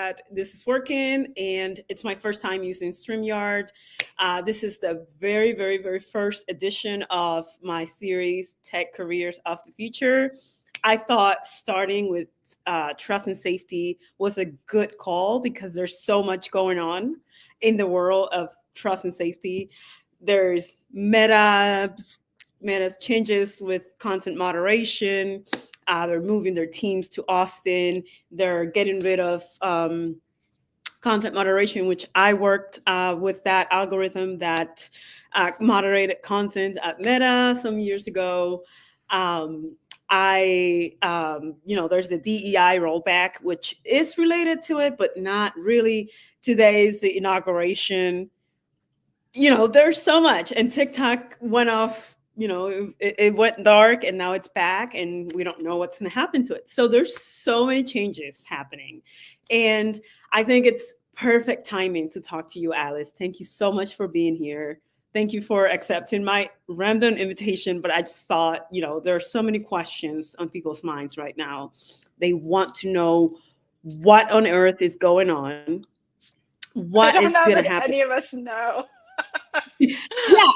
that this is working, and it's my first time using StreamYard. This is the very, very, very first edition of my series, Tech Careers of the Future. I thought starting with trust and safety was a good call because there's so much going on in the world of trust and safety. There's Meta's changes with content moderation. They're moving their teams to Austin. They're getting rid of content moderation, which I worked with that algorithm that moderated content at Meta some years ago. There's the DEI rollback, which is related to it, but not really. Today's the inauguration. There's so much, and TikTok went off. It went dark, and now it's back, and we don't know what's going to happen to it. So there's so many changes happening, and I think it's perfect timing to talk to you, Alice. Thank you so much for being here. Thank you for accepting my random invitation, but I just thought, there are so many questions on people's minds right now. They want to know what on earth is going on. What is going to happen? Any of us know. Yeah,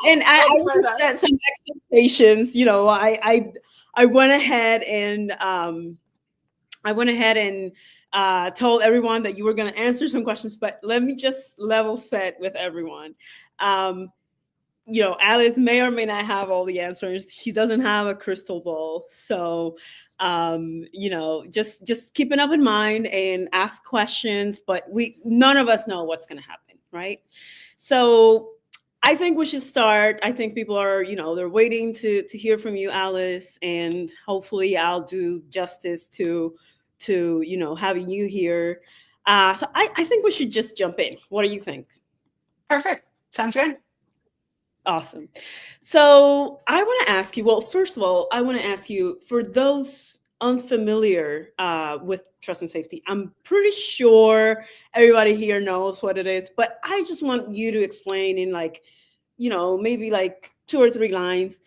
and I just set some expectations. I went ahead and told everyone that you were going to answer some questions, but let me just level set with everyone. Alice may or may not have all the answers. She doesn't have a crystal ball, so just keep it up in mind and ask questions. But none of us know what's going to happen, right? So I think we should start. I think people are, they're waiting to hear from you, Alice, and hopefully I'll do justice to having you here. So I think we should just jump in. What do you think? Perfect. Sounds good. Awesome. So I want to ask you, well, first of all, I want to ask you, for those unfamiliar with trust and safety, I'm pretty sure everybody here knows what it is, but I just want you to explain in maybe 2 or 3 lines,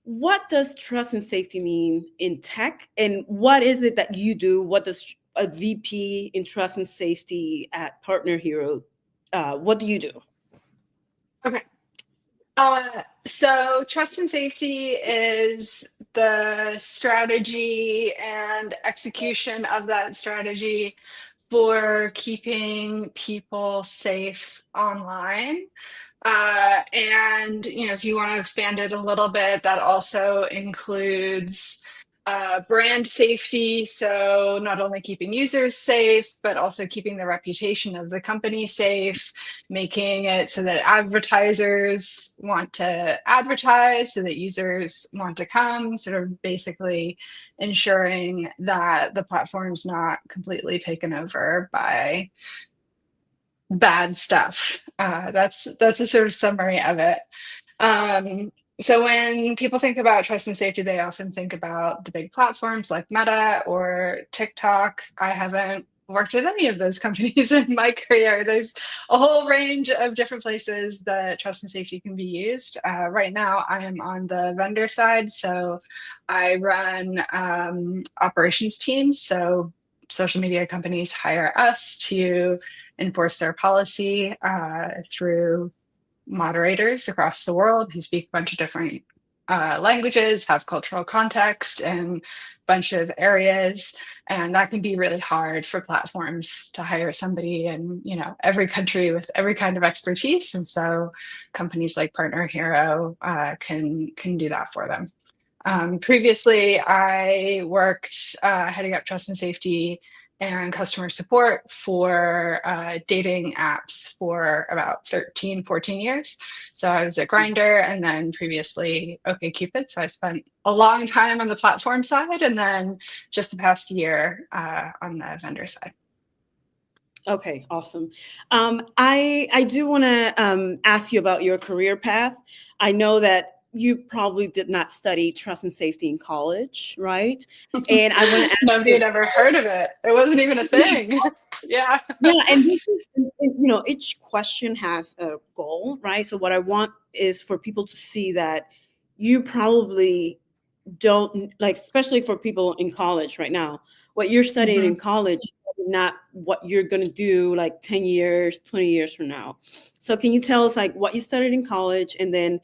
what does trust and safety mean in tech, and what is it that you do? What does a VP in trust and safety at Partner Hero, what do you do? Okay. So trust and safety is the strategy and execution of that strategy for keeping people safe online. And if you want to expand it a little bit, that also includes brand safety. So not only keeping users safe, but also keeping the reputation of the company safe, making it so that advertisers want to advertise, so that users want to come, sort of basically ensuring that the platform's not completely taken over by bad stuff. That's a sort of summary of it. So when people think about trust and safety, they often think about the big platforms like Meta or TikTok. I haven't worked at any of those companies in my career. There's a whole range of different places that trust and safety can be used. Right now, I am on the vendor side, so I run operations teams. So social media companies hire us to enforce their policy through moderators across the world who speak a bunch of different languages, have cultural context in a bunch of areas. And that can be really hard for platforms to hire somebody in every country with every kind of expertise. And so companies like Partner Hero can do that for them. Previously, I worked heading up trust and safety and customer support for dating apps for about 13, 14 years. So I was at Grindr and then previously OkCupid. So I spent a long time on the platform side and then just the past year on the vendor side. Okay, awesome. I do want to ask you about your career path. I know that you probably did not study trust and safety in college, right? And I want to ask nobody had ever heard of it. It wasn't even a thing. Yeah. Yeah, and this is, each question has a goal, right? So what I want is for people to see that you probably don't, especially for people in college right now, what you're studying in college not what you're going to do like 10 years, 20 years from now. So can you tell us like what you studied in college, and then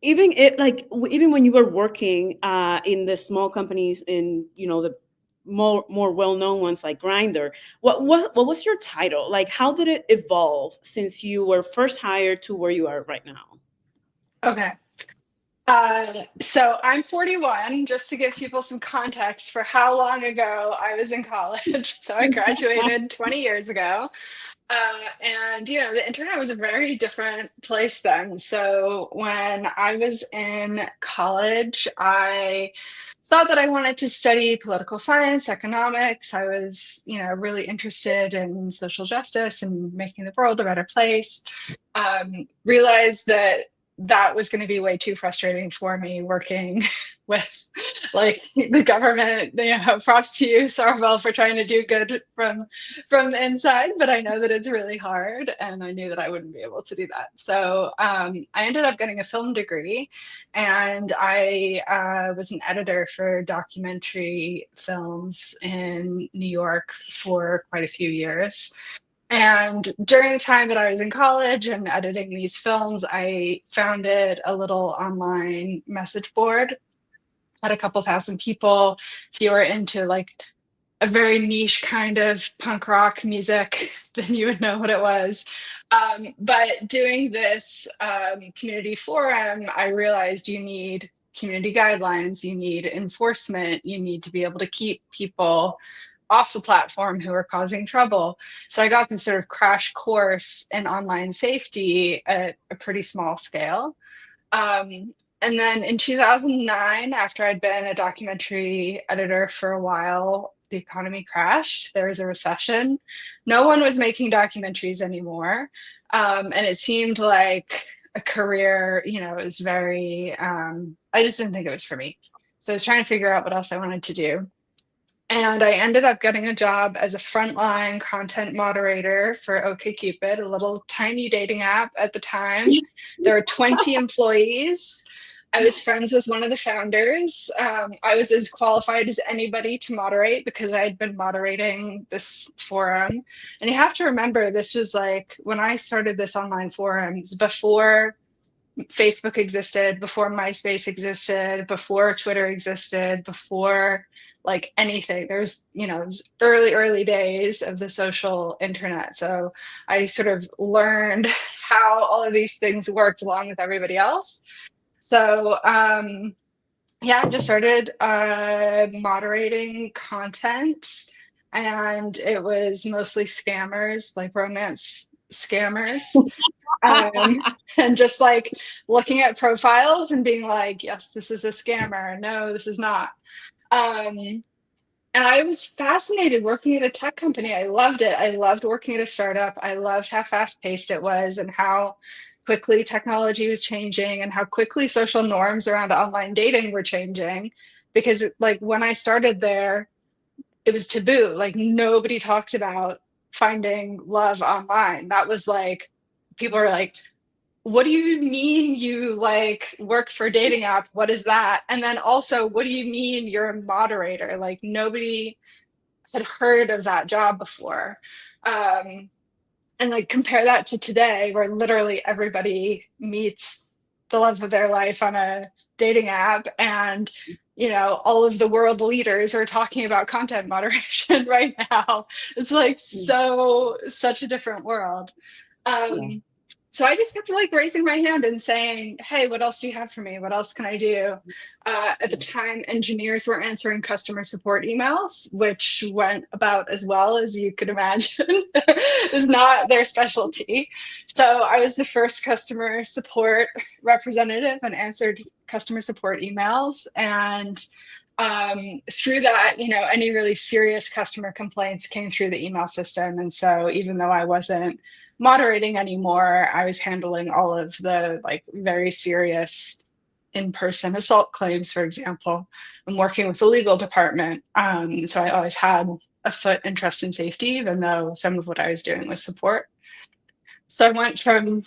even it like even when you were working in the small companies in, you know, the more well-known ones like Grinder, what was your title? Like how did it evolve since you were first hired to where you are right now? Okay. So I'm 41, just to give people some context for how long ago I was in college. So I graduated 20 years ago. And you know, the internet was a very different place then. So when I was in college, I thought that I wanted to study political science, economics. I was, you know, really interested in social justice and making the world a better place. Realized that that was going to be way too frustrating for me working with like the government. You know, props to you, Sarvel, for trying to do good from the inside, but I know that it's really hard, and I knew that I wouldn't be able to do that. So I ended up getting a film degree, and I was an editor for documentary films in New York for quite a few years. And during the time that I was in college and editing these films, I founded a little online message board, had a couple thousand people. If you were into like a very niche kind of punk rock music, then you would know what it was. But doing this community forum, I realized you need community guidelines, you need enforcement, you need to be able to keep people off the platform who are causing trouble. So I got this sort of crash course in online safety at a pretty small scale. And then in 2009, after I'd been a documentary editor for a while, the economy crashed. There was a recession. No one was making documentaries anymore. And it seemed like a career, you know, it was very, I just didn't think it was for me. So I was trying to figure out what else I wanted to do. And I ended up getting a job as a frontline content moderator for OkCupid, a little tiny dating app at the time. There were 20 employees. I was friends with one of the founders. I was as qualified as anybody to moderate because I had been moderating this forum. And you have to remember, this was like when I started this online forums before Facebook existed, before MySpace existed, before Twitter existed, before like anything. There's, you know, early days of the social internet. So I sort of learned how all of these things worked along with everybody else. So yeah, I just started moderating content, and it was mostly scammers, like romance scammers. And just like looking at profiles and being like, yes, this is a scammer. No, this is not. And I was fascinated working at a tech company. I loved it. I loved working at a startup. I loved how fast paced it was and how quickly technology was changing and how quickly social norms around online dating were changing. Because like when I started there, it was taboo. Like nobody talked about finding love online. That was like, people were like, what do you mean you like work for a dating app? What is that? And then also, what do you mean you're a moderator? Like nobody had heard of that job before. And like compare that to today, where literally everybody meets the love of their life on a dating app, and you know, all of the world leaders are talking about content moderation right now. It's like such a different world. Yeah. So I just kept like raising my hand and saying, hey, what else do you have for me? What else can I do? At the time, engineers were answering customer support emails, which went about as well as you could imagine. Is not their specialty. So I was the first customer support representative and answered customer support emails. And through that, you know, any really serious customer complaints came through the email system. And so even though I wasn't moderating anymore, I was handling all of the like very serious in-person assault claims, for example, and working with the legal department. So I always had a foot in trust and safety, even though some of what I was doing was support. So I went from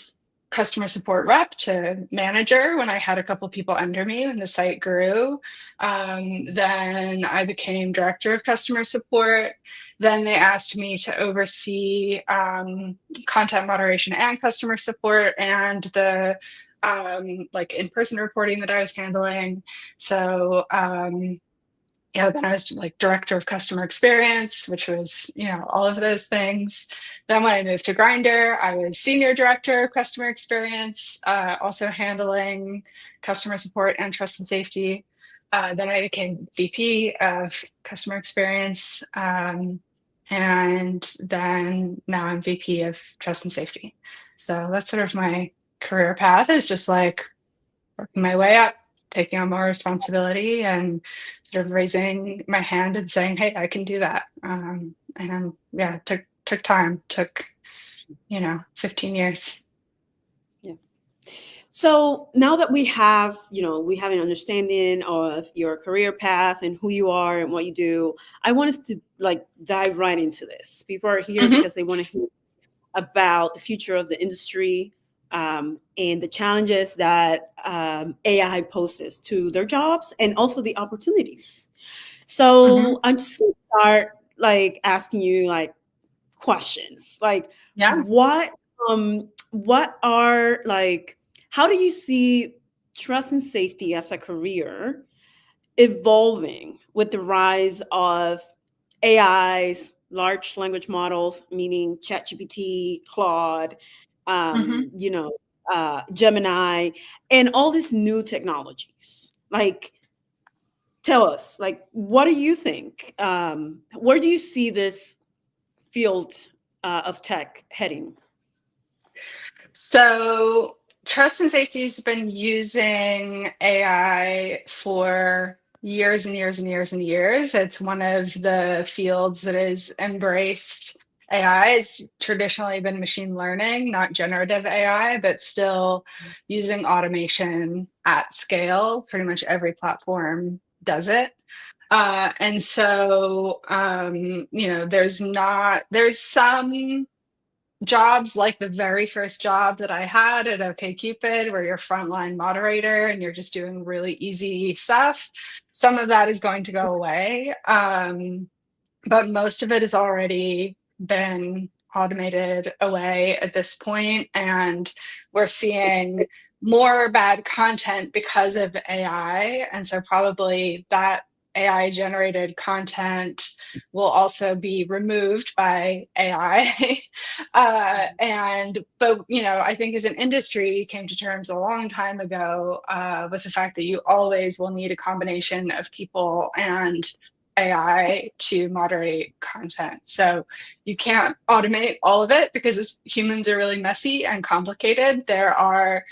customer support rep to manager when I had a couple people under me when the site grew. Then I became director of customer support. Then they asked me to oversee content moderation and customer support and the like in-person reporting that I was handling. So yeah, then I was like director of customer experience, which was, all of those things. Then when I moved to Grindr, I was senior director of customer experience, also handling customer support and trust and safety. Then I became VP of customer experience. And then now I'm VP of trust and safety. So that's sort of my career path, is just like working my way up, taking on more responsibility, and sort of raising my hand and saying, "Hey, I can do that." And yeah, took time, took 15 years. Yeah. So now that we have, we have an understanding of your career path and who you are and what you do, I want us to like dive right into this. People are here because they want to hear about the future of the industry, and the challenges that AI poses to their jobs and also the opportunities. So I'm just going to start like asking you like questions, like Yeah. what are like, how do you see trust and safety as a career evolving with the rise of AIs, large language models, meaning ChatGPT, Claude, Gemini, and all these new technologies? Like, tell us, like, what do you think? Where do you see this field of tech heading? So trust and safety has been using AI for years and years and years and years. It's one of the fields that has embraced AI. It's traditionally been machine learning, not generative AI, but still using automation at scale. Pretty much every platform does it. And so, there's some jobs, like the very first job that I had at OkCupid, where you're frontline moderator and you're just doing really easy stuff. Some of that is going to go away, but most of it has already been automated away at this point, and we're seeing more bad content because of AI. And so probably that AI generated content will also be removed by AI. But I think as an industry, we came to terms a long time ago with the fact that you always will need a combination of people and AI to moderate content. So you can't automate all of it because humans are really messy and complicated. There are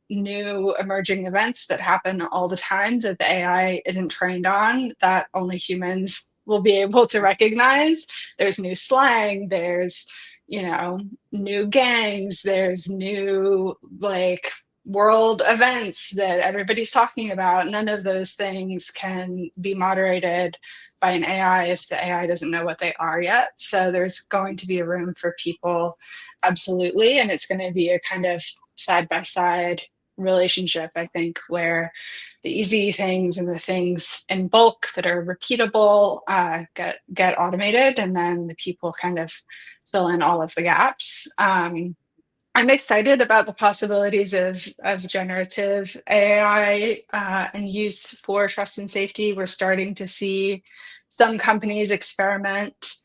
new emerging events that happen all the time that the AI isn't trained on, that only humans will be able to recognize. There's new slang, there's, new gangs, there's new like world events that everybody's talking about. None of those things can be moderated by an AI if the AI doesn't know what they are yet. So there's going to be a room for people, absolutely. And it's going to be a kind of side by side relationship, I think, where the easy things and the things in bulk that are repeatable get automated, and then the people kind of fill in all of the gaps. I'm excited about the possibilities of generative AI and use for trust and safety. We're starting to see some companies experiment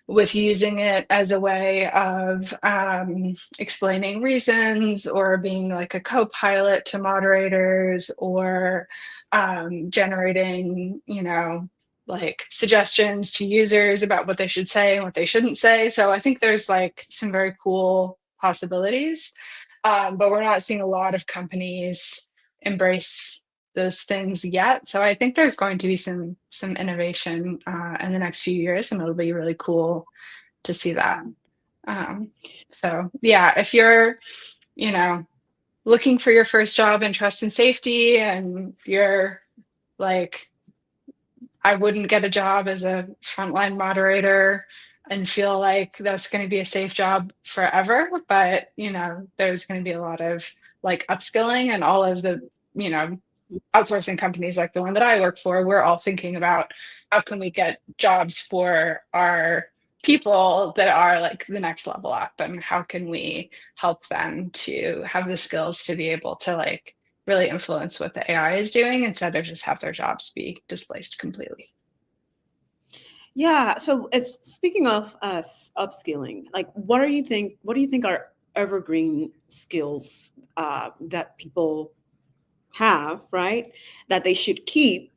with using it as a way of explaining reasons, or being like a co-pilot to moderators, or generating, like suggestions to users about what they should say and what they shouldn't say. So I think there's like some very cool possibilities, but we're not seeing a lot of companies embrace those things yet. So I think there's going to be some innovation in the next few years, and it'll be really cool to see that. So yeah, if you're, looking for your first job in trust and safety, and you're like, I wouldn't get a job as a frontline moderator and feel like that's going to be a safe job forever. But, there's going to be a lot of like upskilling, and all of the, you know, outsourcing companies like the one that I work for, we're all thinking about how can we get jobs for our people that are like the next level up, and how can we help them to have the skills to be able to like really influence what the AI is doing instead of just have their jobs be displaced completely. Yeah. So it's speaking of us upskilling, like what do you think are evergreen skills that people have, right? That they should keep.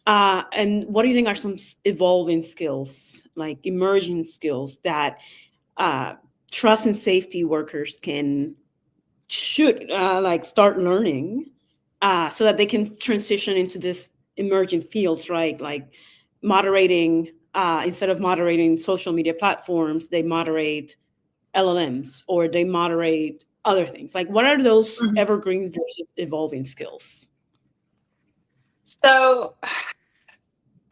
And what do you think are some evolving skills, like emerging skills that uh, trust and safety workers should like start learning so that they can transition into this emerging fields, right? Like moderating, instead of moderating social media platforms, they moderate LLMs or they moderate other things. Like, what are those Mhm. evergreen versus evolving skills? So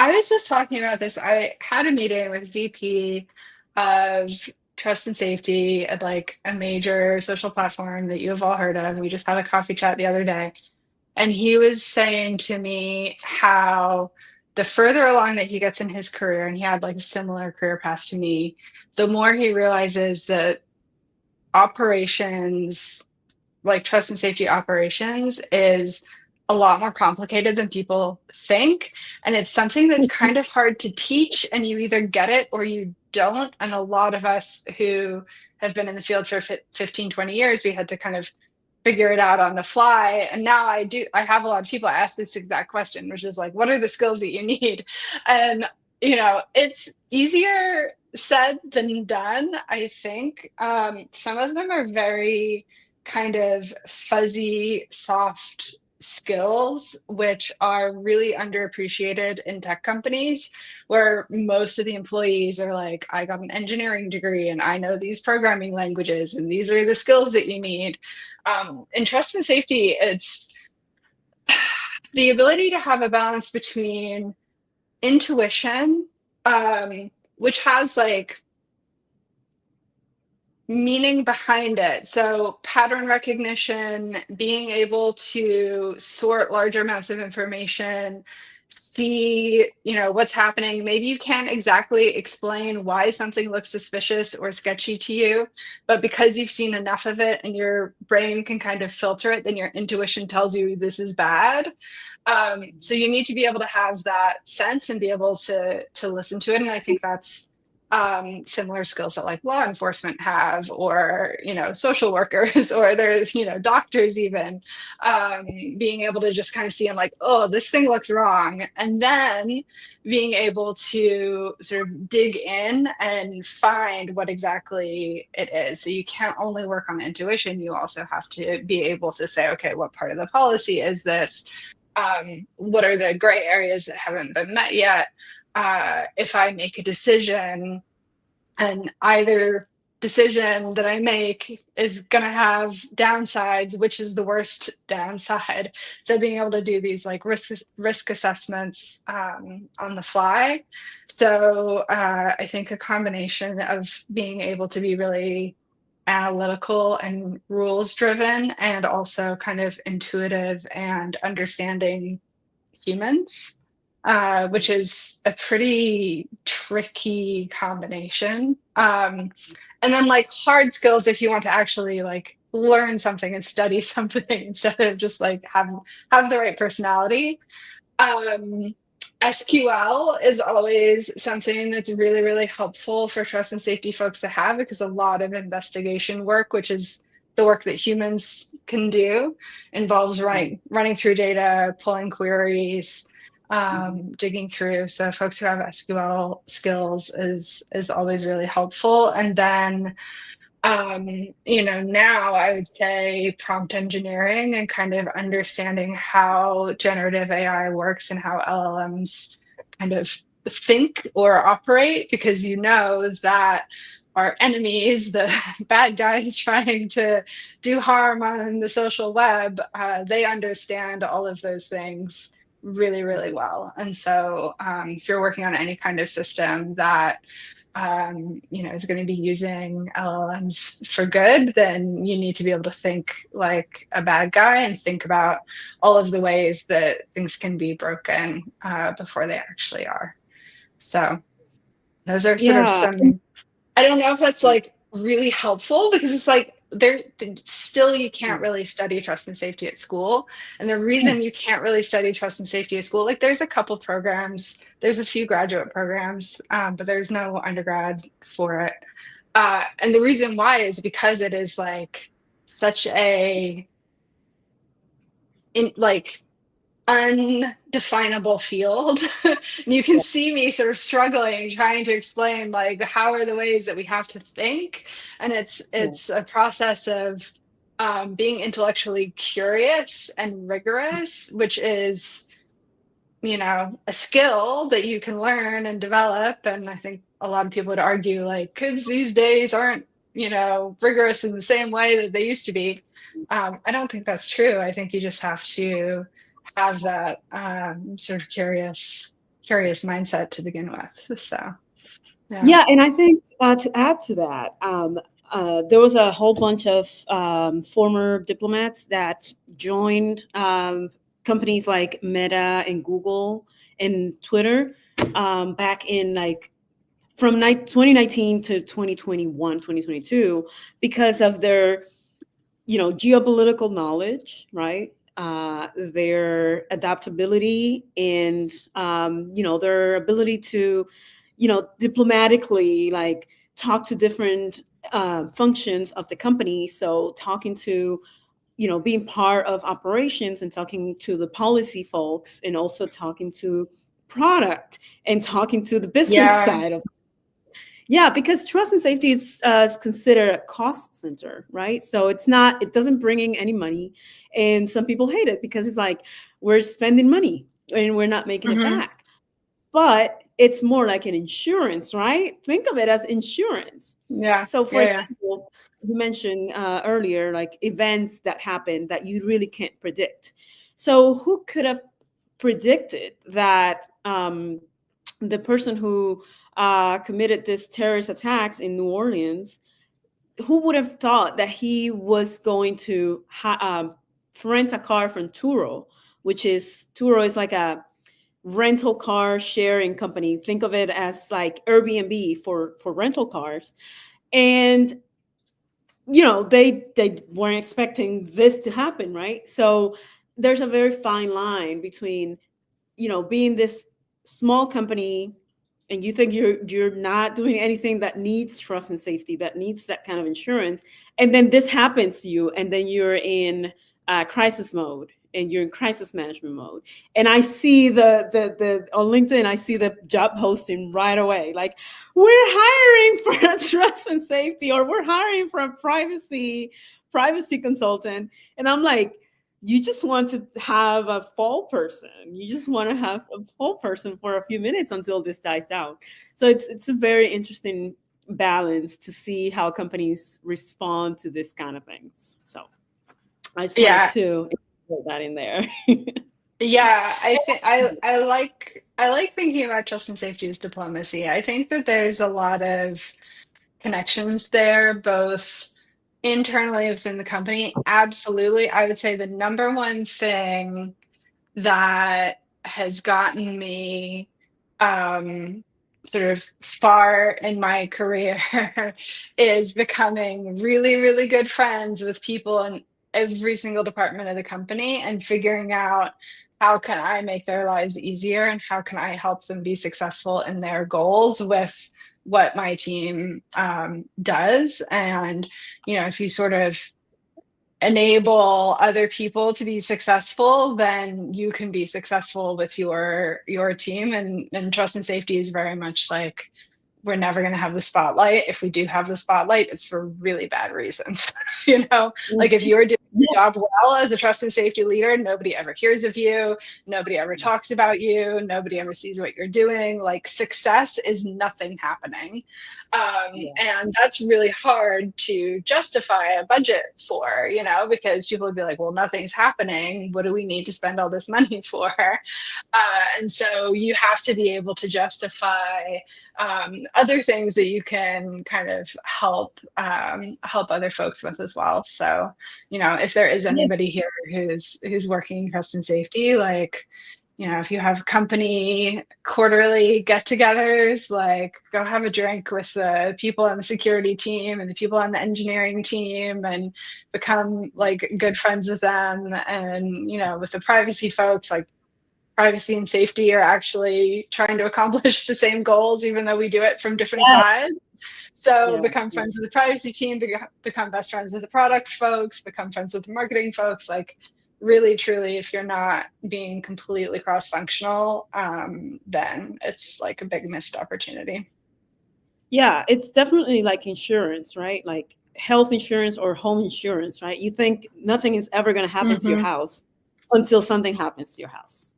I was just talking about this. I had a meeting with VP of trust and safety at like a major social platform that you have all heard of. We just had a coffee chat the other day. And he was saying to me how the further along that he gets in his career, and he had like a similar career path to me, the more he realizes that operations, like trust and safety operations, is a lot more complicated than people think. And it's something that's kind of hard to teach, and you either get it or you don't. And a lot of us who have been in the field for 15, 20 years, we had to kind of figure it out on the fly. And now I have a lot of people ask this exact question, which is like, what are the skills that you need? And, it's easier said than done, I think. Some of them are very kind of fuzzy, soft skills, which are really underappreciated in tech companies, where most of the employees are like, I got an engineering degree and I know these programming languages and these are the skills that you need. In trust and safety, it's the ability to have a balance between intuition, which has like meaning behind it. So, pattern recognition, being able to sort large amounts of information, see, what's happening. Maybe you can't exactly explain why something looks suspicious or sketchy to you, but because you've seen enough of it and your brain can kind of filter it, then your intuition tells you this is bad. So you need to be able to have that sense and be able to listen to it. And I think that's similar skills that like law enforcement have, or social workers, or there's doctors even, being able to just kind of see and like, oh, this thing looks wrong, and then being able to sort of dig in and find what exactly it is. So you can't only work on intuition, you also have to be able to say, okay, what part of the policy is this? What are the gray areas that haven't been met yet? If I make a decision and either decision that I make is going to have downsides, which is the worst downside? So being able to do these like risk assessments on the fly. So I think a combination of being able to be really analytical and rules driven, and also kind of intuitive and understanding humans, which is a pretty tricky combination. And then like hard skills, if you want to actually like learn something and study something instead of just like have the right personality. Um, SQL is always something that's really, really helpful for trust and safety folks to have, because a lot of investigation work, which is the work that humans can do, involves running through data, pulling queries, digging through. So folks who have SQL skills is always really helpful. And then now I would say prompt engineering and kind of understanding how generative AI works and how LLMs kind of think or operate, because that our enemies, the bad guys trying to do harm on the social web, they understand all of those things really, really well. And so if you're working on any kind of system that is going to be using LLMs for good, then you need to be able to think like a bad guy and think about all of the ways that things can be broken before they actually are. So those are sort of Yeah. some, I don't know if that's like really helpful, because it's like there still, you can't really study trust and safety at school. And the reason you can't really study trust and safety at school, like there's a couple programs, there's a few graduate programs, but there's no undergrad for it. And the reason why is because it is like such a like undefinable field. You can see me sort of struggling trying to explain like how are the ways that we have to think, and it's a process of being intellectually curious and rigorous, which is, a skill that you can learn and develop. And I think a lot of people would argue like kids these days aren't, rigorous in the same way that they used to be. I don't think that's true. I think you just have to have that sort of curious mindset to begin with. So, yeah. Yeah, and I think to add to that, there was a whole bunch of former diplomats that joined companies like Meta and Google and Twitter back in like from 2019 to 2021, 2022, because of their, geopolitical knowledge, right? Their adaptability and, their ability to, diplomatically like talk to different functions of the company. So talking to, being part of operations and talking to the policy folks and also talking to product and talking to the business side of. Yeah, because trust and safety is considered a cost center, right? So it doesn't bring in any money. And some people hate it because it's like, we're spending money and we're not making it back. But it's more like an insurance, right? Think of it as insurance. Yeah. So for example, you mentioned earlier, like events that happen that you really can't predict. So who could have predicted that the person who committed this terrorist attacks in New Orleans, who would have thought that he was going to rent a car from Turo, Turo is like a rental car sharing company. Think of it as like Airbnb for rental cars. And, they weren't expecting this to happen, right? So there's a very fine line between, being this small company and you think you're not doing anything that needs trust and safety, that needs that kind of insurance, and then this happens to you, and then you're in crisis mode and you're in crisis management mode. And I see the on LinkedIn, I see the job posting right away, like, we're hiring for a trust and safety, or we're hiring for a privacy consultant, and I'm like, you just want to have a fall person. You just want to have a fall person for a few minutes until this dies down. So it's a very interesting balance to see how companies respond to this kind of things. So I just wanted to put that in there. Yeah, I think I like thinking about trust and safety as diplomacy. I think that there's a lot of connections there, both internally within the company. Absolutely. I would say the number one thing that has gotten me sort of far in my career is becoming really, really good friends with people in every single department of the company and figuring out how can I make their lives easier and how can I help them be successful in their goals with what my team does. And, if you sort of enable other people to be successful, then you can be successful with your team. And trust and safety is very much like, we're never going to have the spotlight. If we do have the spotlight, it's for really bad reasons. Like if you're doing your job well as a trust and safety leader, nobody ever hears of you, nobody ever talks about you, nobody ever sees what you're doing. Like success is nothing happening. Yeah. And that's really hard to justify a budget for, because people would be like, well, nothing's happening. What do we need to spend all this money for? And so you have to be able to justify other things that you can kind of help other folks with as well. So, if there is Yeah. anybody here who's working in trust and safety, like, if you have company quarterly get-togethers, like go have a drink with the people on the security team and the people on the engineering team and become like good friends with them. And, with the privacy folks, like privacy and safety are actually trying to accomplish the same goals, even though we do it from different Yes. sides. So Yeah. become friends with the privacy team, become best friends with the product folks, become friends with the marketing folks. Like really, truly, if you're not being completely cross-functional, then it's like a big missed opportunity. Yeah, it's definitely like insurance, right? Like health insurance or home insurance, right? You think nothing is ever going to happen to your Mm-hmm. house until something happens to your house.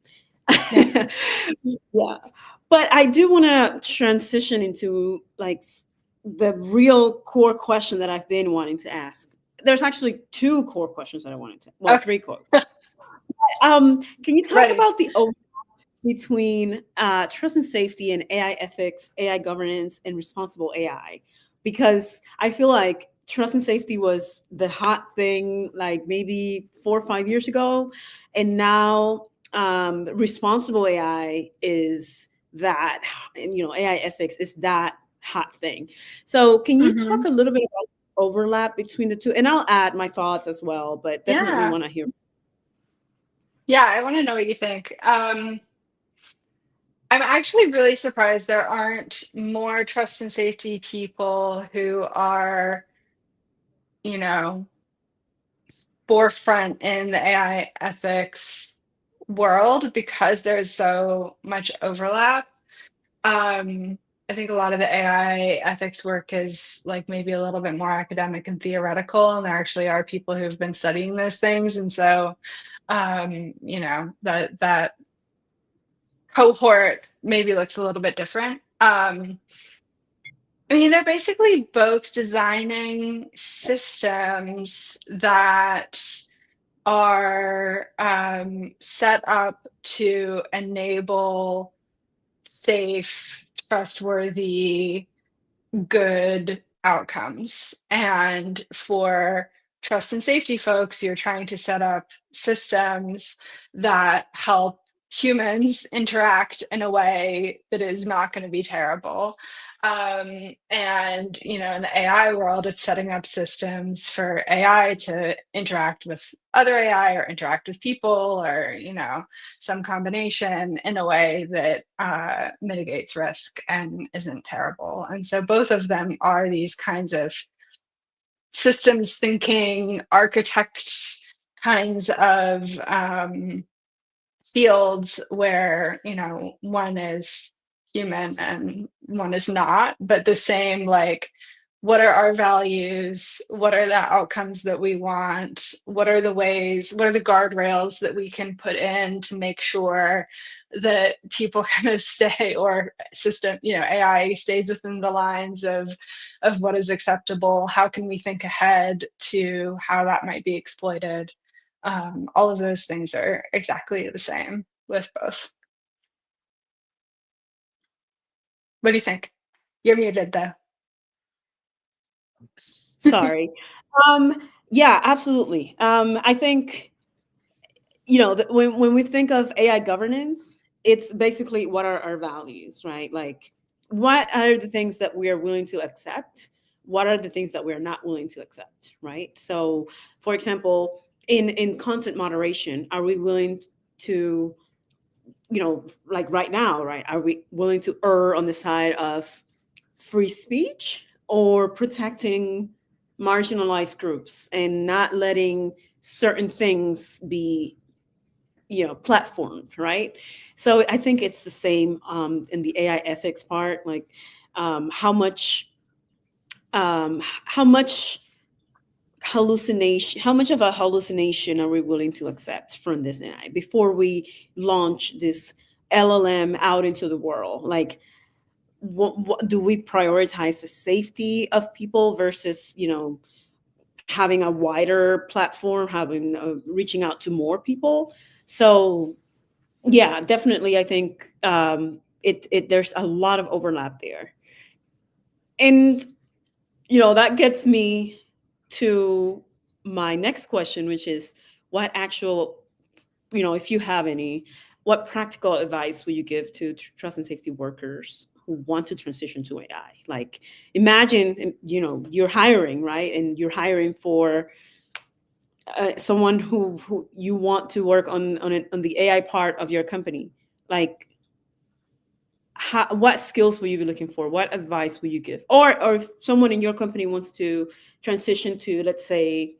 Yeah. Yeah. But I do want to transition into like the real core question that I've been wanting to ask. There's actually two core questions that I wanted to, well, Okay. three core questions. Can you talk Ready. about the between trust and safety and AI ethics, AI governance, and responsible AI? Because I feel like trust and safety was the hot thing like maybe 4 or 5 years ago. And now responsible AI is that, and AI ethics is that hot thing. So can you Mm-hmm. talk a little bit about overlap between the two? And I'll add my thoughts as well, but definitely Yeah. want to hear. Yeah, I want to know what you think. I'm actually really surprised there aren't more trust and safety people who are, you know, forefront in the AI ethics world because there's so much overlap. I think a lot of the AI ethics work is like maybe a little bit more academic and theoretical, and there actually are people who've been studying those things. And so, that cohort maybe looks a little bit different. I mean, they're basically both designing systems that are set up to enable safe, trustworthy, good outcomes. And for trust and safety folks, you're trying to set up systems that help humans interact in a way that is not going to be terrible. And, in the AI world, it's setting up systems for AI to interact with other AI or interact with people or, some combination in a way that mitigates risk and isn't terrible. And so both of them are these kinds of systems thinking, architect kinds of fields where, one is human and one is not, but the same, like, what are our values? What are the outcomes that we want? What are the guardrails that we can put in to make sure that people kind of stay or system, AI stays within the lines of what is acceptable? How can we think ahead to how that might be exploited? All of those things are exactly the same with both. What do you think? You're muted though. Sorry. Yeah, absolutely. I think, when we think of AI governance, it's basically what are our values, right? Like, what are the things that we are willing to accept? What are the things that we're not willing to accept, right? So, for example, in content moderation, are we willing to, like right now, right? Are we willing to err on the side of free speech or protecting marginalized groups and not letting certain things be platformed, right? So I think it's the same in the AI ethics part, like um, how much um, how much hallucination, how much of a hallucination are we willing to accept from this AI before we launch this LLM out into the world? Like, what do we prioritize the safety of people versus, having a wider platform, having reaching out to more people? So yeah, definitely, I think it there's a lot of overlap there, and that gets me to my next question, which is what actual, if you have any, what practical advice will you give to trust and safety workers who want to transition to AI? Like, imagine, you're hiring, right? And you're hiring for someone who you want to work on the AI part of your company. Like, what skills will you be looking for? What advice will you give? Or if someone in your company wants to transition to, let's say,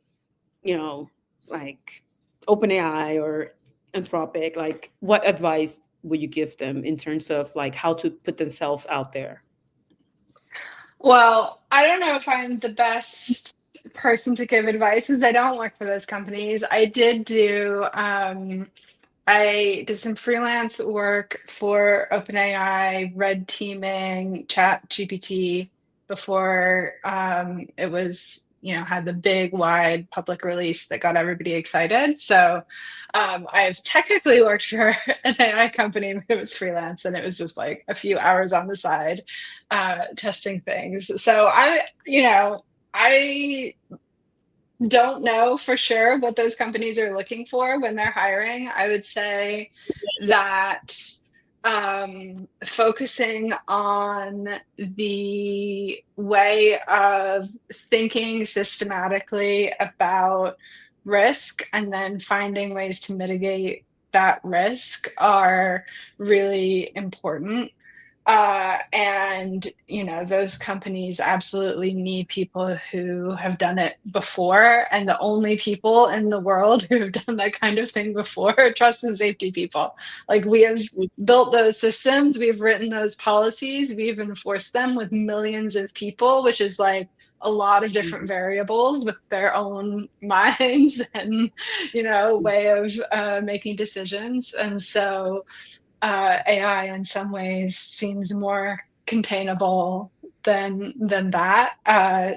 like OpenAI or Anthropic, like what advice would you give them in terms of like how to put themselves out there? Well, I don't know if I'm the best person to give advice because I don't work for those companies. I did some freelance work for OpenAI, red teaming, Chat GPT before it was, had the big wide public release that got everybody excited. So I've technically worked for an AI company, but it was freelance and it was just like a few hours on the side testing things. So I don't know for sure what those companies are looking for when they're hiring. I would say that focusing on the way of thinking systematically about risk and then finding ways to mitigate that risk are really important. And those companies absolutely need people who have done it before. And the only people in the world who have done that kind of thing before are trust and safety people. Like, we have built those systems, we've written those policies, we've enforced them with millions of people, which is like a lot of different variables with their own minds and, way of making decisions. And so AI in some ways seems more containable than that.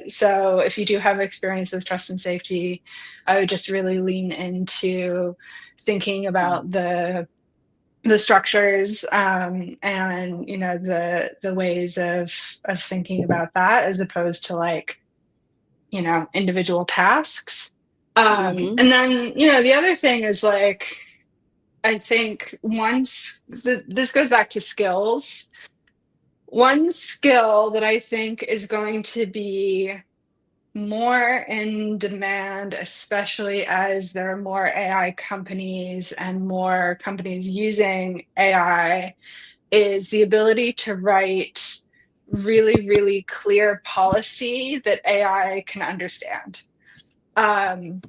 So if you do have experience with trust and safety, I would just really lean into thinking about the structures and the ways of thinking about that as opposed to like individual tasks. Mm-hmm. And then the other thing is like I think this goes back to skills. One skill that I think is going to be more in demand, especially as there are more AI companies and more companies using AI, is the ability to write really, really clear policy that AI can understand. Um,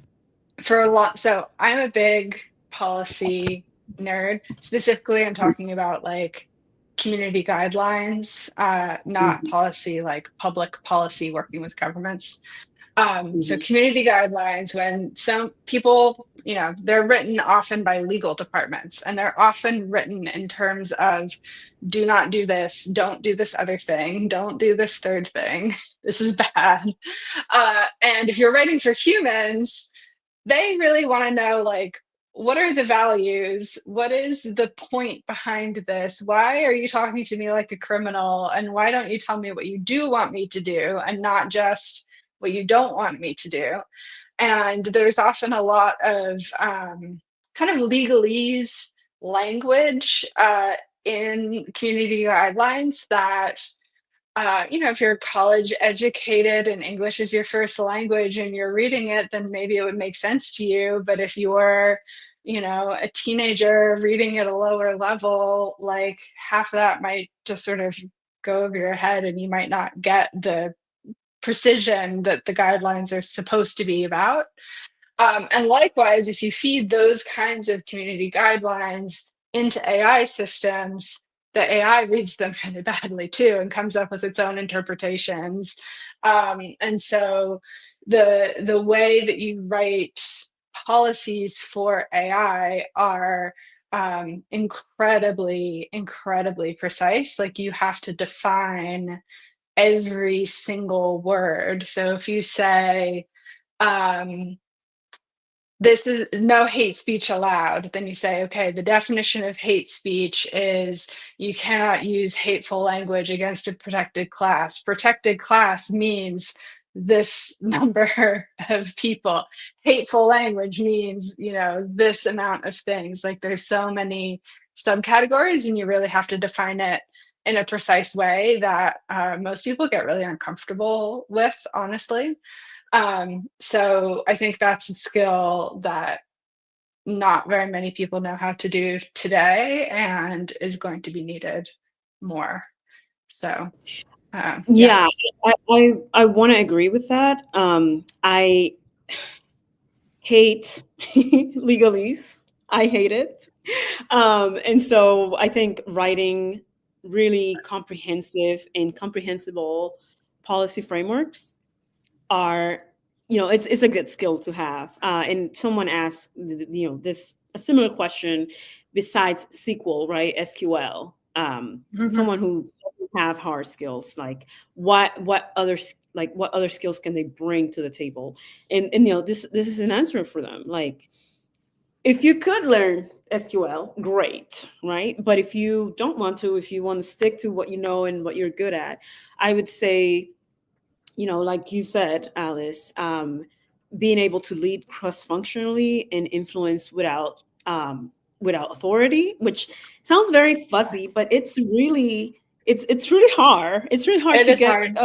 so I'm a big policy nerd. Specifically, I'm talking about like community guidelines, not policy, like public policy working with governments. So Mm-hmm. community guidelines, when some people, they're written often by legal departments and they're often written in terms of do not do this, don't do this other thing, don't do this third thing. This is bad. And if you're writing for humans, they really want to know like what are the values, what is the point behind this, why are you talking to me like a criminal, and why don't you tell me what you do want me to do and not just what you don't want me to do. And there's often a lot of kind of legalese language in community guidelines that if you're college educated and English is your first language and you're reading it, then maybe it would make sense to you. But if you're, a teenager reading at a lower level, like half of that might just sort of go over your head and you might not get the precision that the guidelines are supposed to be about. And likewise, if you feed those kinds of community guidelines into AI systems, the AI reads them really badly too and comes up with its own interpretations. And so the way that you write policies for AI are incredibly precise. Like you have to define every single word. So if you say, um, this is no hate speech allowed, then you say, okay, the definition of hate speech is you cannot use hateful language against a protected class. Protected class means this number of people. Hateful language means, this amount of things. Like there's so many subcategories, and you really have to define it in a precise way that most people get really uncomfortable with, honestly. So I think that's a skill that not very many people know how to do today and is going to be needed more. So, yeah. Yeah, I want to agree with that. I hate legalese. I hate it. And so I think writing really comprehensive and comprehensible policy frameworks are, it's a good skill to have. And someone asked, this a similar question besides SQL, right? SQL. Mhm. Someone who doesn't have hard skills, like what other skills can they bring to the table? And this is an answer for them. Like, if you could learn SQL, great, right? But if you don't want to, if you want to stick to what you know and what you're good at, I would say, like you said, Alice, being able to lead cross-functionally and influence without authority, which sounds very fuzzy, but it's really hard. It's really hard It to is get hard.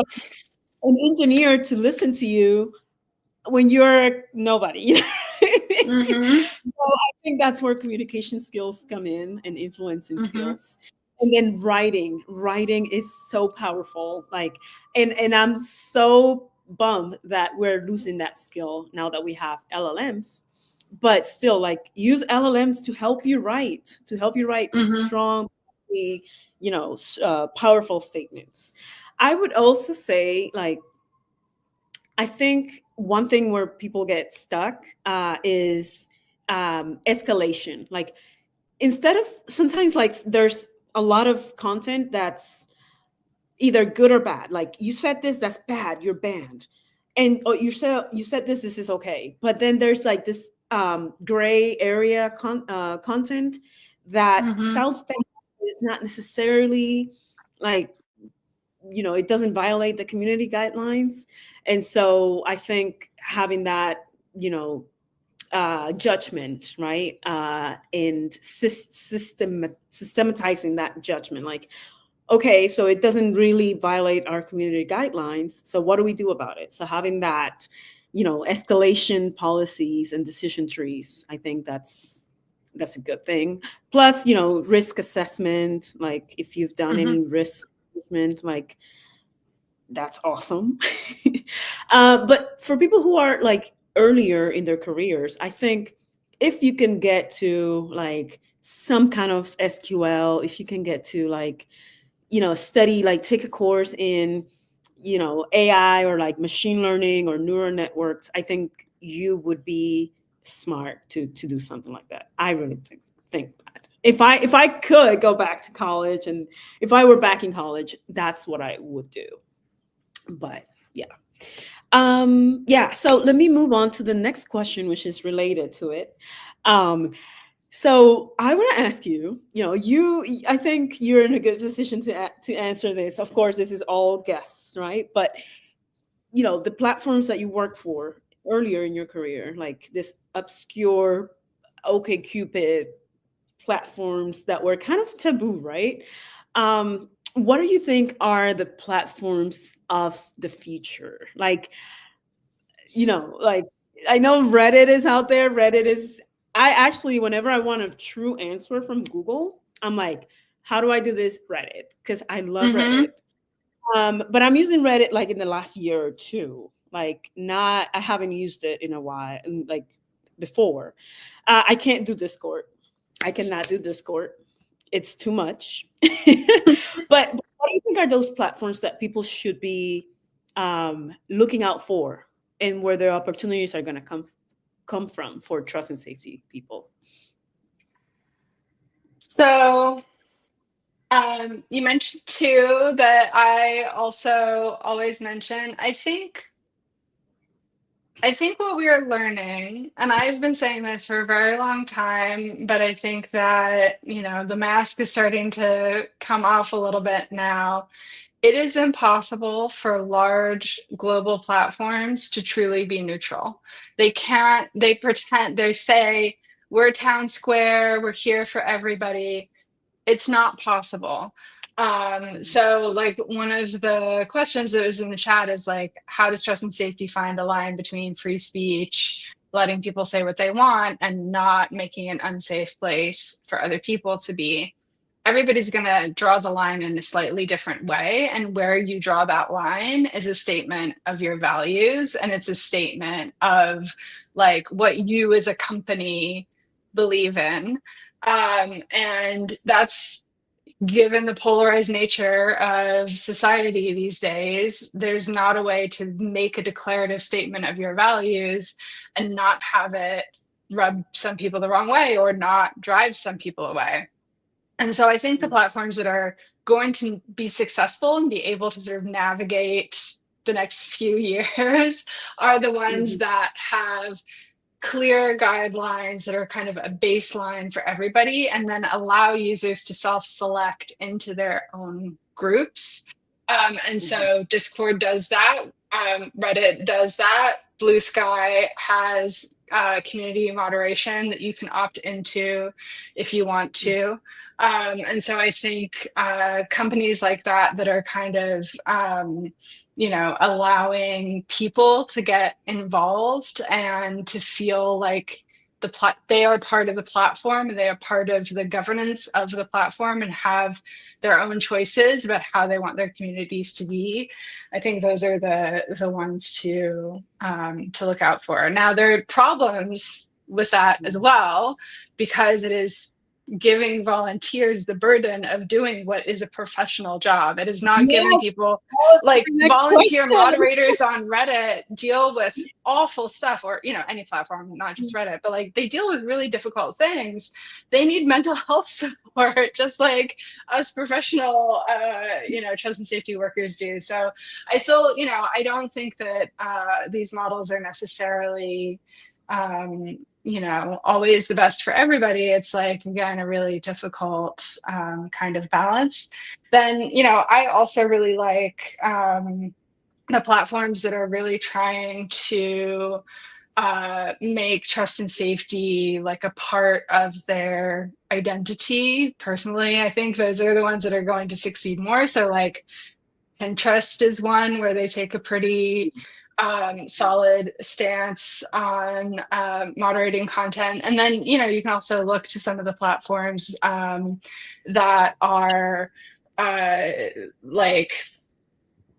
an engineer to listen to you when you're nobody. Hmm. So I think that's where communication skills come in and influencing Hmm. skills. And then writing is so powerful. Like, and I'm so bummed that we're losing that skill now that we have LLMs. But still, like, use LLMs to help you write Hmm. strong, powerful statements. I would also say, like, I think one thing where people get stuck is escalation. Like, instead of sometimes, like, there's a lot of content that's either good or bad. Like, you said this, that's bad, you're banned, and you said this is okay. But then there's like this gray area content that Hmm. sounds bad. It's not necessarily like, it doesn't violate the community guidelines. And so I think having that, judgment, right, and systematizing that judgment, like, okay, so it doesn't really violate our community guidelines, so what do we do about it? So having that, escalation policies and decision trees, I think that's a good thing. Plus, risk assessment, like if you've done Hmm. any risk assessment, like, that's awesome. But for people who are like earlier in their careers, I think if you can get to like some kind of SQL, if you can get to like, study, like take a course in, AI or like machine learning or neural networks, I think you would be smart to do something like that. I really think that. If I could go back to college, and if I were back in college, that's what I would do. But yeah. Yeah, so let me move on to the next question, which is related to it. Um, so I want to ask you, I think you're in a good position to answer this. Of course, this is all guests, right? But the platforms that you work for earlier in your career, like this obscure OkCupid platforms that were kind of taboo, right? What do you think are the platforms of the future? Like, I know Reddit is out there. I actually, whenever I want a true answer from Google, I'm like, how do I do this? Reddit, because I love Hmm. Reddit. But I'm using Reddit like in the last year or two. Like, not, I haven't used it in a while, like before. I can't do Discord. I cannot do Discord. It's too much. But what do you think are those platforms that people should be looking out for? and where the opportunities are going to come from for trust and safety people. So you mentioned too that I also always mention, I think what we are learning, and I've been saying this for a very long time, but I think that, the mask is starting to come off a little bit now. It is impossible for large global platforms to truly be neutral. They can't, they pretend, they say, we're town square, we're here for everybody. It's not possible. So like one of the questions that was in the chat is like, how does trust and safety find a line between free speech, letting people say what they want, and not making an unsafe place for other people to be? Everybody's going to draw the line in a slightly different way. And where you draw that line is a statement of your values. And it's a statement of like what you as a company believe in. And that's, given the polarized nature of society these days, there's not a way to make a declarative statement of your values and not have it rub some people the wrong way or not drive some people away. And so I think the platforms that are going to be successful and be able to sort of navigate the next few years are the ones that have clear guidelines that are kind of a baseline for everybody, and then allow users to self-select into their own groups. And so Discord does that, Reddit does that, Blue Sky has community moderation that you can opt into if you want to. And so I think companies like that are kind of, allowing people to get involved and to feel like they are part of the platform, they are part of the governance of the platform, and have their own choices about how they want their communities to be. I think those are the ones to look out for. Now, there are problems with that as well, because it is giving volunteers the burden of doing what is a professional job. It is not giving people, like, volunteer moderators on Reddit deal with awful stuff, or any platform, not just Reddit, but like they deal with really difficult things. They need mental health support just like us professional trust and safety workers do. So I still, I don't think that these models are necessarily always the best for everybody. It's like, again, a really difficult kind of balance. Then, I also really like the platforms that are really trying to make trust and safety like a part of their identity. Personally, I think those are the ones that are going to succeed more. So like Pinterest is one where they take a pretty solid stance on moderating content. And then, you can also look to some of the platforms that are like,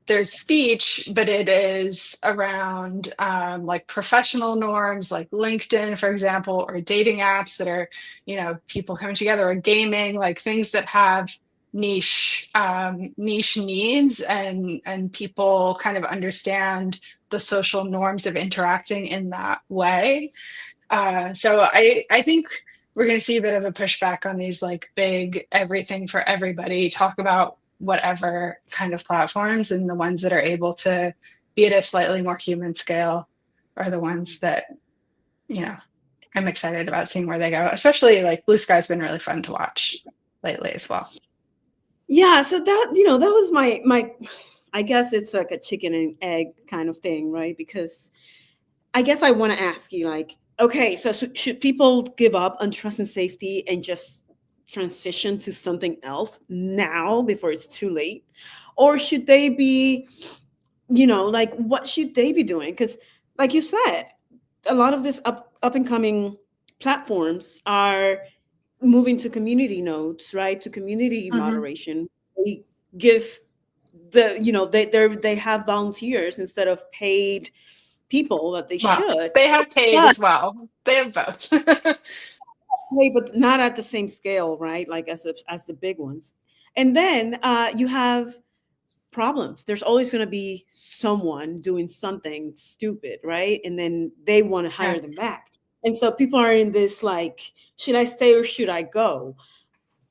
there's speech, but it is around like professional norms, like LinkedIn, for example, or dating apps that are, people coming together, or gaming, like things that have niche needs, and people kind of understand the social norms of interacting in that way. So I think we're going to see a bit of a pushback on these like big everything for everybody, talk about whatever kind of platforms, and the ones that are able to be at a slightly more human scale are the ones that, I'm excited about seeing where they go. Especially like Blue Sky's been really fun to watch lately as well. Yeah, so that, that was my I guess it's like a chicken and egg kind of thing, right? Because I guess I want to ask you, like, okay, so should people give up on trust and safety and just transition to something else now before it's too late? Or should they be, like, what should they be doing? Because like you said, a lot of this up and coming platforms are moving to community nodes, right? To community moderation. They give they have volunteers instead of paid people that they should. They have paid as well. They have both. But not at the same scale, right? Like as the big ones. And then you have problems. There's always going to be someone doing something stupid, right? And then they want to Yeah. hire them back. And so people are in this like, should I stay or should I go?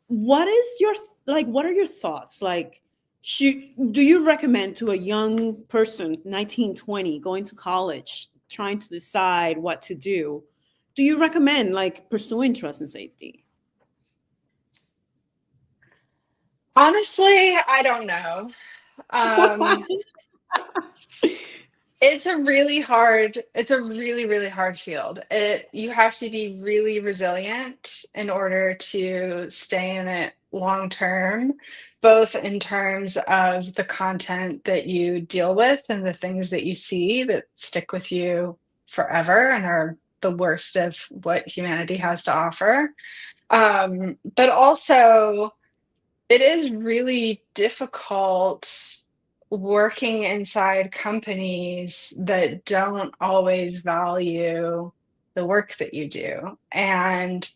What is your like what are your thoughts? Like, should do you recommend to a young person, 19, 20, going to college, trying to decide what to do you recommend like pursuing trust and safety? Honestly, I don't know. Um, it's a really, really hard field. You have to be really resilient in order to stay in it long term, both in terms of the content that you deal with and the things that you see that stick with you forever and are the worst of what humanity has to offer. But also, it is really difficult working inside companies that don't always value the work that you do. And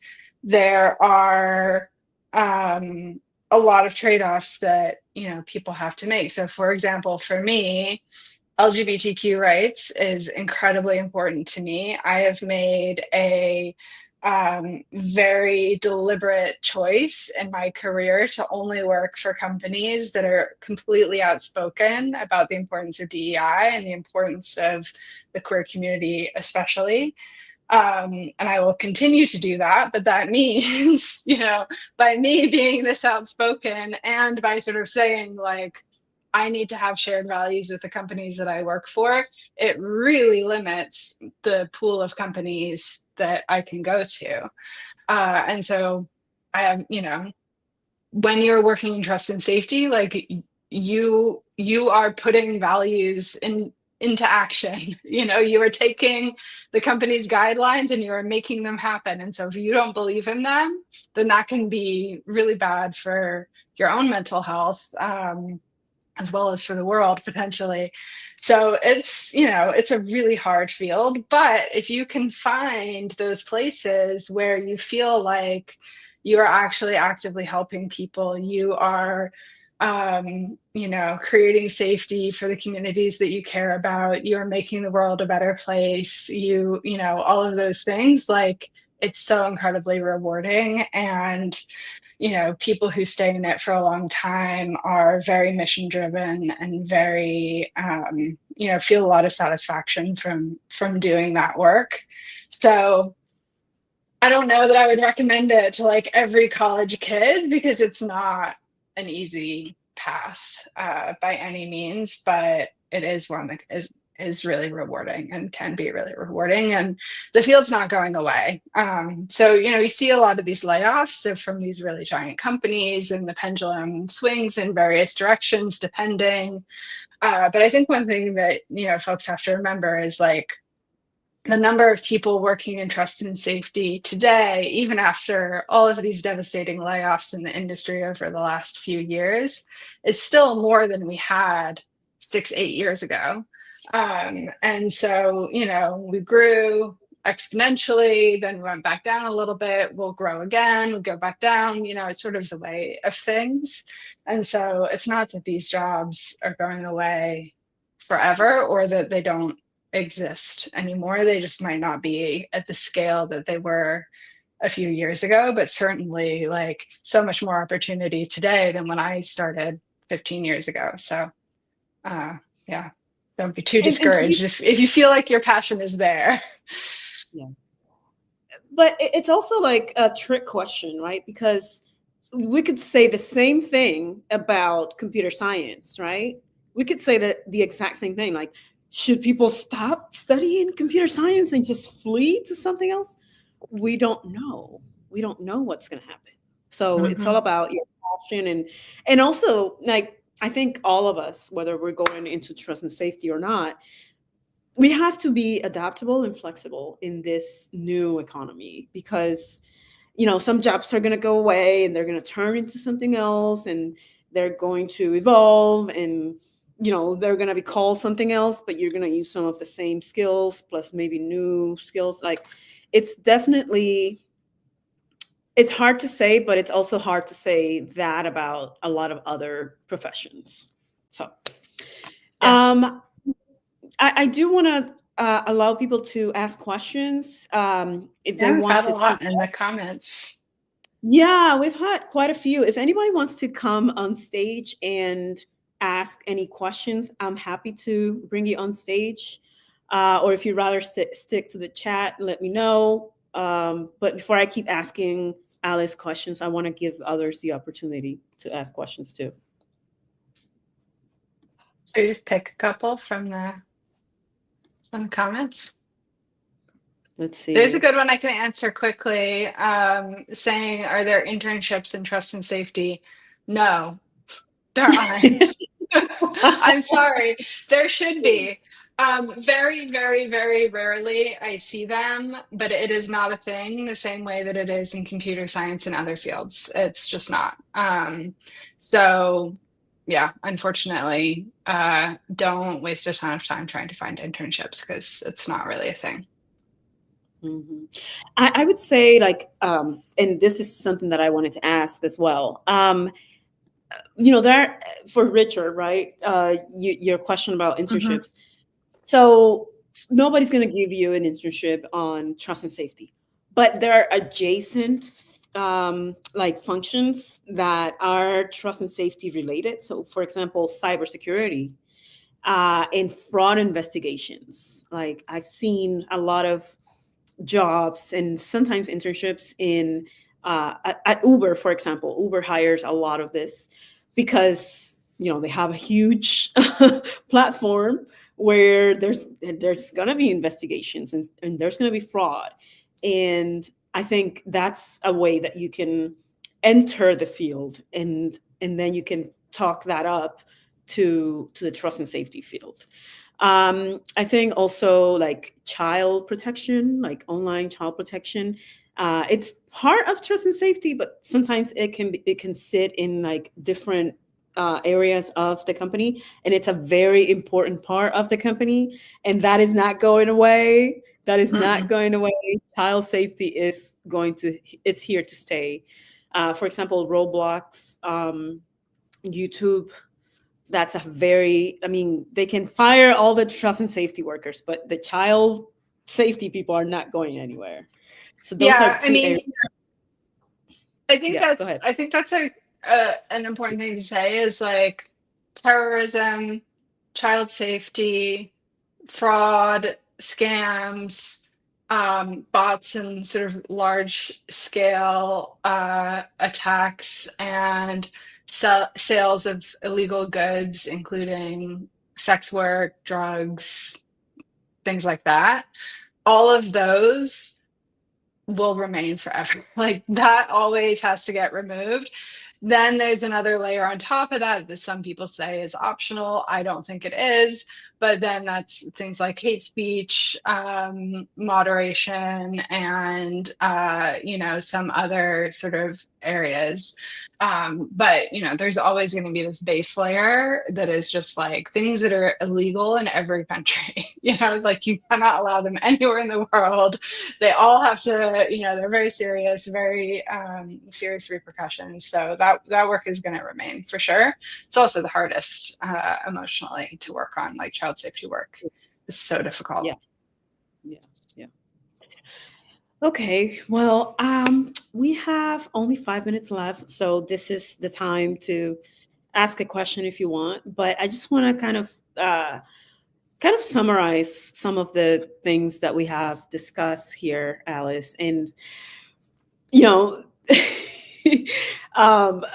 there are a lot of trade-offs that, people have to make. So for example, for me, LGBTQ rights is incredibly important to me. I have made a very deliberate choice in my career to only work for companies that are completely outspoken about the importance of DEI and the importance of the queer community, especially. And I will continue to do that, but that means, by me being this outspoken and by sort of saying, like, I need to have shared values with the companies that I work for, it really limits the pool of companies that I can go to. And so I have, when you're working in trust and safety, like you are putting values into action. You are taking the company's guidelines and you are making them happen. And so if you don't believe in them, then that can be really bad for your own mental health, as well as for the world potentially. So it's a really hard field. But if you can find those places where you feel like you are actually actively helping people, you are creating safety for the communities that you care about, you're making the world a better place, all of those things, like, it's so incredibly rewarding. And people who stay in it for a long time are very mission driven and very, feel a lot of satisfaction from doing that work. So I don't know that I would recommend it to like every college kid because it's not an easy path by any means, but it is one that is really rewarding and can be really rewarding. And the field's not going away. So, you see a lot of these layoffs from these really giant companies, and the pendulum swings in various directions depending. But I think one thing that, folks have to remember is like, the number of people working in trust and safety today, even after all of these devastating layoffs in the industry over the last few years, is still more than we had 6, 8 years ago. And so, we grew exponentially, then we went back down a little bit, we'll grow again, we'll go back down, it's sort of the way of things. And so it's not that these jobs are going away forever or that they don't exist anymore. They just might not be at the scale that they were a few years ago, but certainly like so much more opportunity today than when I started 15 years ago. So yeah, don't be too And to discouraged be, if you feel like your passion is there. yeah. But it's also like a trick question, right? Because we could say the same thing about computer science, right? We could say that the exact same thing. Like, should people stop studying computer science and just flee to something else? We don't know. We don't know what's going to happen. So it's all Mhm. about your passion, and also like I think all of us, whether we're going into trust and safety or not, we have to be adaptable and flexible in this new economy because some jobs are going to go away and they're going to turn into something else, and they're going to evolve, and they're going to be called something else, but you're going to use some of the same skills plus maybe new skills. Like, it's definitely, it's hard to say, but it's also hard to say that about a lot of other professions. So, Yeah. I do want to allow people to ask questions if they Yeah, we've want had a to speak. lot in the comments. Yeah, we've had quite a few. If anybody wants to come on stage and ask any questions, I'm happy to bring you on stage. Or if you'd rather stick to the chat, let me know. But before I keep asking Alice questions, I want to give others the opportunity to ask questions too. So you just pick a couple from some comments. Let's There's a see. good one I can answer quickly. Saying, are there internships in trust and safety? No, there aren't. I'm sorry. There should be. Very, very, very rarely I see them, but it is not a thing the same way that it is in computer science and other fields. It's just not. So yeah, unfortunately, don't waste a ton of time trying to find internships because it's not really a thing. Mhm. I would say like, and this is something that I wanted to ask as well. There for Richard, right? Your question about Mhm. internships. So nobody's going to give you an internship on trust and safety, but there are adjacent like functions that are trust and safety related. So, for example, cybersecurity and fraud investigations. Like I've seen a lot of jobs and sometimes internships in at Uber, for example. Uber hires a lot of this because they have a huge platform where there's gonna be investigations and there's gonna be fraud, and I think that's a way that you can enter the field and then you can talk that up to the trust and safety field. I think also like child protection, like online child protection. It's part of trust and safety, but sometimes it can sit in like different areas of the company, and it's a very important part of the company, and that is not going away. That is not Mm-mm. going away. Child safety is it's here to stay. For example, Roblox, YouTube, that's a very, I mean, they can fire all the trust and safety workers, but the child safety people are not going anywhere. So those are Yeah, I two areas. mean, I think Yeah, go that's ahead. I think that's an important thing to say is like terrorism, child safety, fraud, scams, bots, and sort of large scale attacks and sales of illegal goods, including sex work, drugs, things like that. All of those will remain forever. Like that always has to get removed. Then there's another layer on top of that that some people say is optional. I don't think it is. But then that's things like hate speech, moderation, and some other sort of areas. But there's always going to be this base layer that is just like things that are illegal in every country. Like you cannot allow them anywhere in the world. They all have to, they're very serious, very serious repercussions. So that work is going to remain for sure. It's also the hardest emotionally to work on, like child safety work. It's so difficult. Yeah, yeah, yeah. Okay, well, we have only 5 minutes left, so this is the time to ask a question if you want. But I just want to kind of summarize some of the things that we have discussed here, Alice. And you know, um,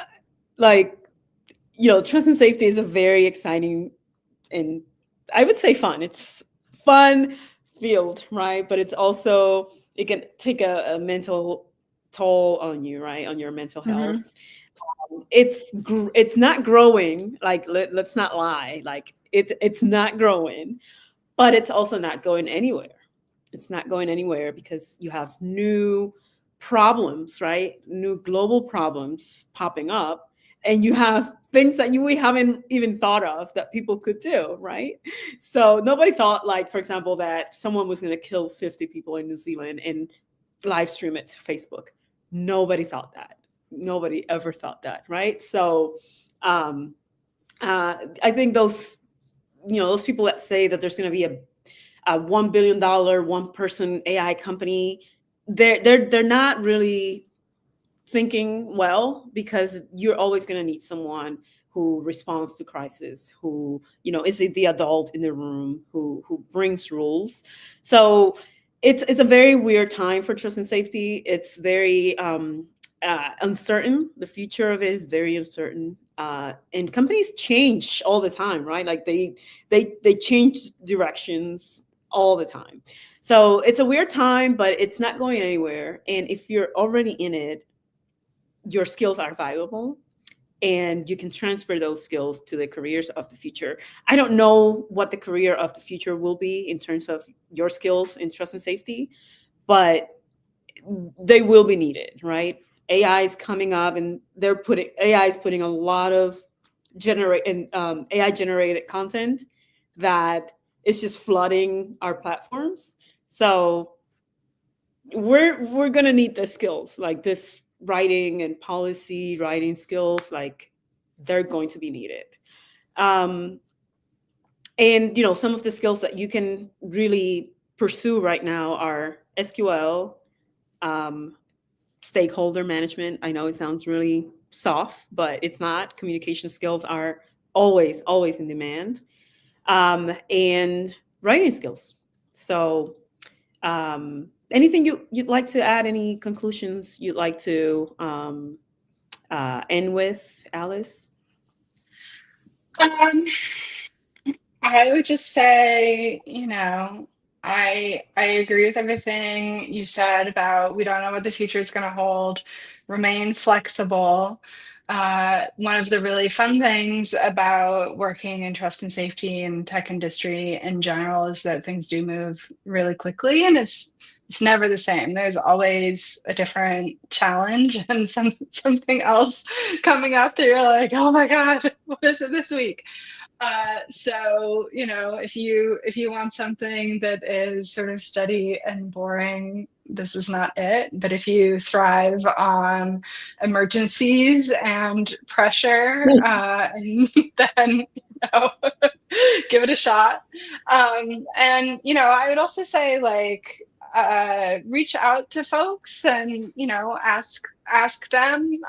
like trust and safety is a very exciting and I would say fun. It's fun field, right? But it's also it can take a mental toll on you, right? On your mental health. Mm-hmm. It's not growing. Like let's not lie. Like it's not growing, but it's also not going anywhere. It's not going anywhere because you have new problems, right? New global problems popping up, and you have things that we haven't even thought of that people could do, right? So nobody thought, like, for example, that someone was going to kill 50 people in New Zealand and live stream it to Facebook. Nobody thought that. Nobody ever thought that, right? So, um, I think those, those people that say that there's going to be a $1 billion one person AI company, they're not really thinking well, because you're always going to need someone who responds to crisis, who is the adult in the room, who brings rules. So it's a very weird time for trust and safety. It's very uncertain. The future of it is very uncertain, and companies change all the time, right? Like they change directions all the time. So it's a weird time, but it's not going anywhere. And if you're already in it, your skills are valuable, and you can transfer those skills to the careers of the future. I don't know what the career of the future will be in terms of your skills in trust and safety, but they will be needed, right? AI is coming up, and AI is putting a lot of AI generated content that is just flooding our platforms. So we're gonna need the skills, like this writing and policy writing skills, like they're going to be needed. um, and some of the skills that you can really pursue right now are SQL, um, stakeholder management. I know it sounds really soft, but it's not. Communication skills are always in demand, and writing skills. So anything you'd like to add? Any conclusions you'd like to end with, Alice? Um, I would just say, I agree with everything you said about we don't know what the future is going to hold. Remain flexible. One of the really fun things about working in trust and safety and tech industry in general is that things do move really quickly, and it's never the same. There's always a different challenge and something else coming up that you're like, oh my God, what is it this week? So if you want something that is sort of steady and boring, this is not it. But if you thrive on emergencies and pressure, and then give it a shot. And I would also say, like, reach out to folks and ask them.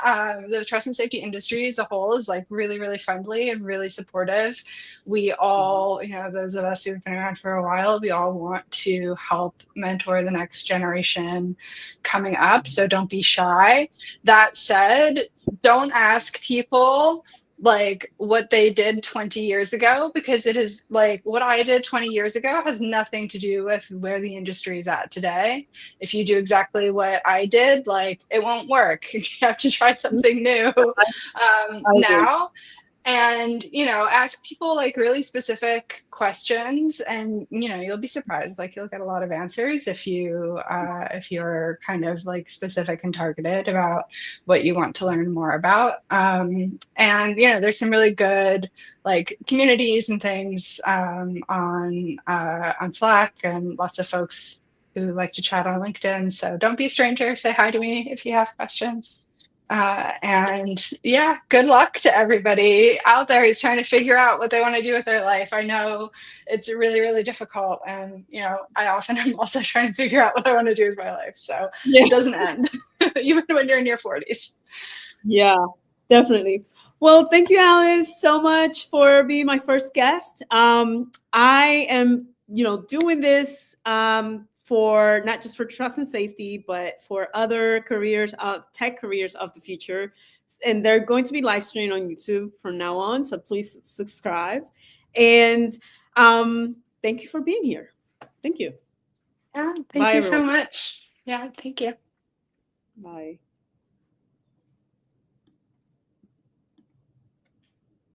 The trust and safety industry as a whole is like really, really friendly and really supportive. We all, those of us who've been around for a while, we all want to help mentor the next generation coming up. So don't be shy. That said, don't ask people like what they did 20 years ago, because it is like what I did 20 years ago has nothing to do with where the industry is at today. If you do exactly what I did, like, it won't work. You have to try something new I agree. now. And ask people like really specific questions, and you'll be surprised. Like, you'll get a lot of answers if you're kind of like specific and targeted about what you want to learn more about. And there's some really good like communities and things on Slack, and lots of folks who like to chat on LinkedIn. So don't be a stranger. Say hi to me if you have questions. And yeah, good luck to everybody out there who's trying to figure out what they want to do with their life. I know it's really, really difficult. And, I often am also trying to figure out what I want to do with my life. So Yeah, it doesn't end, even when you're in your 40s. yeah, definitely. Well, thank you, Alice, so much for being my first guest. I am, doing this for not just for trust and safety, but for other careers, tech careers of the future. And they're going to be live streamed on YouTube from now on. So please subscribe. And thank you for being here. Thank you. Yeah, thank Bye, you so everyone. much. Yeah, thank you. Bye.